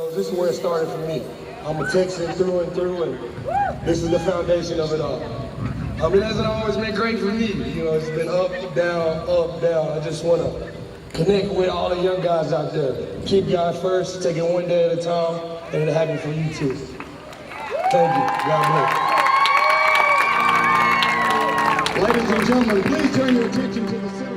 This is where it started for me. I'm a Texan through and through, and this is the foundation of it all. I mean, it hasn't always been great for me. You know, it's been up, down, up, down. I just want to connect with all the young guys out there. Keep God first, take it one day at a time, and it'll happen for you too. Thank you. God bless. Ladies and gentlemen, please turn your attention to the center.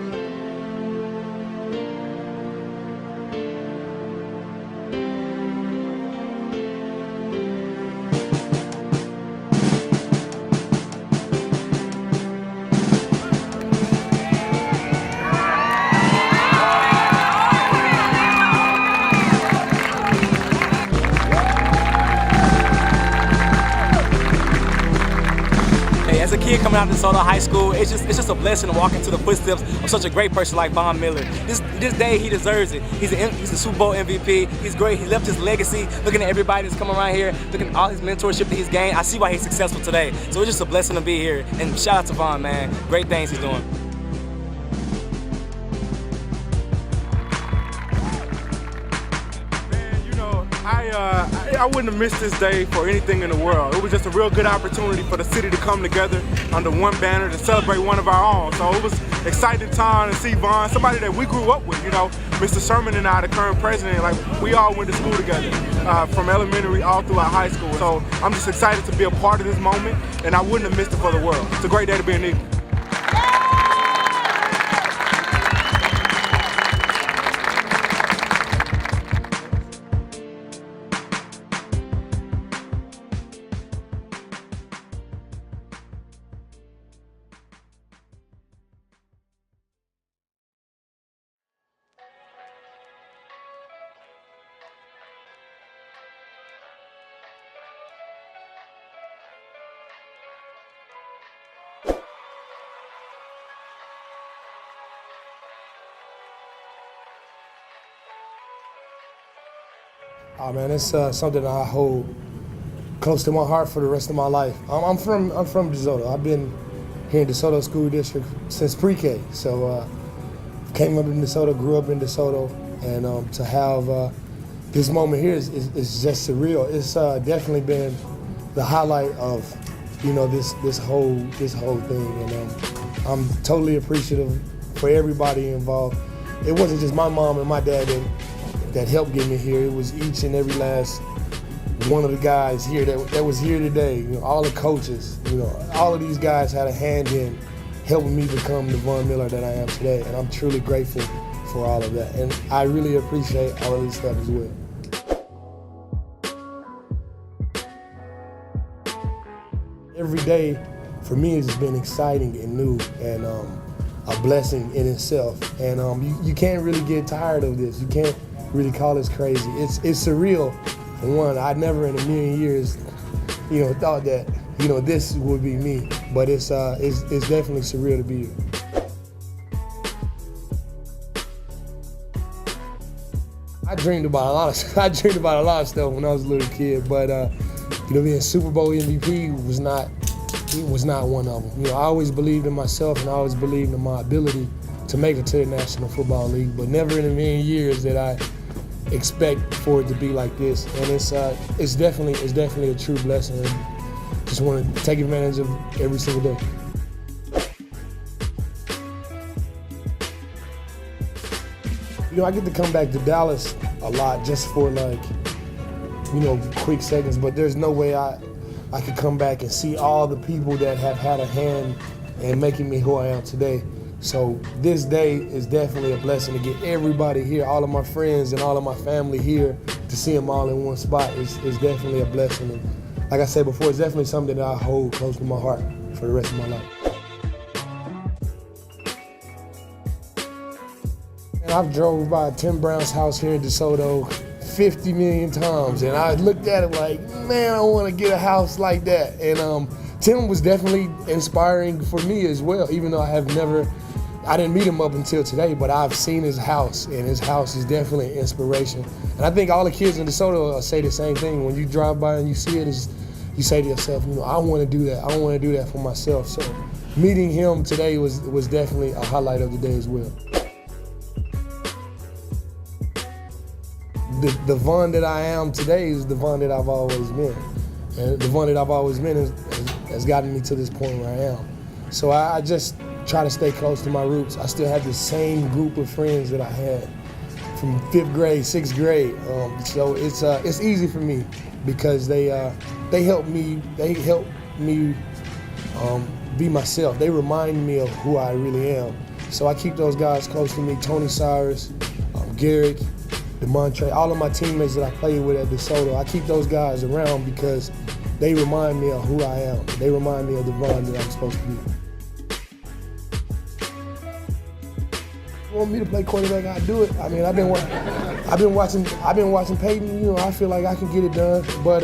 As a kid coming out of DeSoto High School, it's just a blessing to walk into the footsteps of such a great person like Von Miller. This day, he deserves it. He's a Super Bowl MVP. He's great. He left his legacy. Looking at everybody that's coming around here, looking at all his mentorship that he's gained, I see why he's successful today. So it's just a blessing to be here. And shout out to Von, man. Great things he's doing. I wouldn't have missed this day for anything in the world. It was just a real good opportunity for the city to come together under one banner to celebrate one of our own. So it was exciting time to see Von, somebody that we grew up with, you know. Mr. Sherman and I, the current president, like we all went to school together from elementary all throughout high school. So I'm just excited to be a part of this moment, and I wouldn't have missed it for the world. It's a great day to be an Eagle. Oh man, it's something I hold close to my heart for the rest of my life. I'm from DeSoto. I've been here in DeSoto School District since pre-K. So came up in DeSoto, grew up in DeSoto, and to have this moment here is just surreal. It's definitely been the highlight of this whole thing, and I'm totally appreciative for everybody involved. It wasn't just my mom and my dad that helped get me here. It was each and every last one of the guys here that was here today. You know, all the coaches, all of these guys had a hand in helping me become the Von Miller that I am today, and I'm truly grateful for all of that. And I really appreciate all of this stuff as well. Every day for me has been exciting and new, and a blessing in itself. And you can't really get tired of this. You can't really call this crazy. It's surreal. For one, I never in a million years, thought that, this would be me. But it's definitely surreal to be here. I dreamed about a lot of stuff when I was a little kid, but being Super Bowl MVP was not one of them. I always believed in myself, and I always believed in my ability to make it to the National Football League, but never in a million years did I expect for it to be like this. And it's definitely a true blessing, and just want to take advantage of every single day. I get to come back to Dallas a lot just for quick seconds, but there's no way I could come back and see all the people that have had a hand in making me who I am today. So this day is definitely a blessing to get everybody here, all of my friends and all of my family here, to see them all in one spot. It's definitely a blessing. And like I said before, it's definitely something that I hold close to my heart for the rest of my life. And I've drove by Tim Brown's house here in DeSoto 50 million times, and I looked at it like, man, I want to get a house like that. And Tim was definitely inspiring for me as well, even though I didn't meet him up until today, but I've seen his house, and his house is definitely an inspiration. And I think all the kids in DeSoto say the same thing. When you drive by and you see it, you say to yourself, I want to do that. I want to do that for myself. So meeting him today was definitely a highlight of the day as well. the Von that I am today is the Von that I've always been. And the Von that I've always been has gotten me to this point where I am. So I just try to stay close to my roots. I still have the same group of friends that I had from 5th grade, 6th grade. So it's easy for me because they help me be myself. They remind me of who I really am. So I keep those guys close to me. Tony Cyrus, Garrick, DeMontre, all of my teammates that I played with at DeSoto, I keep those guys around because they remind me of who I am. They remind me of the Von that I'm supposed to be. Want me to play quarterback, I do it. I mean, I've been watching Peyton. You know, I feel like I can get it done. But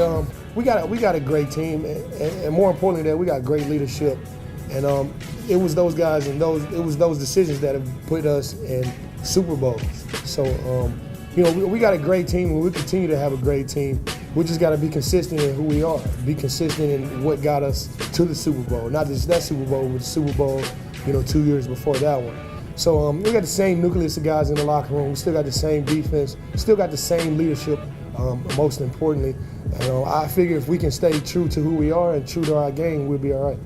we got a great team, and more importantly, that we got great leadership. And it was those guys and it was those decisions that have put us in Super Bowls. So you know, we got a great team, and we continue to have a great team. We just got to be consistent in who we are, be consistent in what got us to the Super Bowl. Not just that Super Bowl, but the Super Bowl, you know, 2 years before that one. So we got the same nucleus of guys in the locker room. We still got the same defense. Still got the same leadership, most importantly. And I figure if we can stay true to who we are and true to our game, we'll be all right.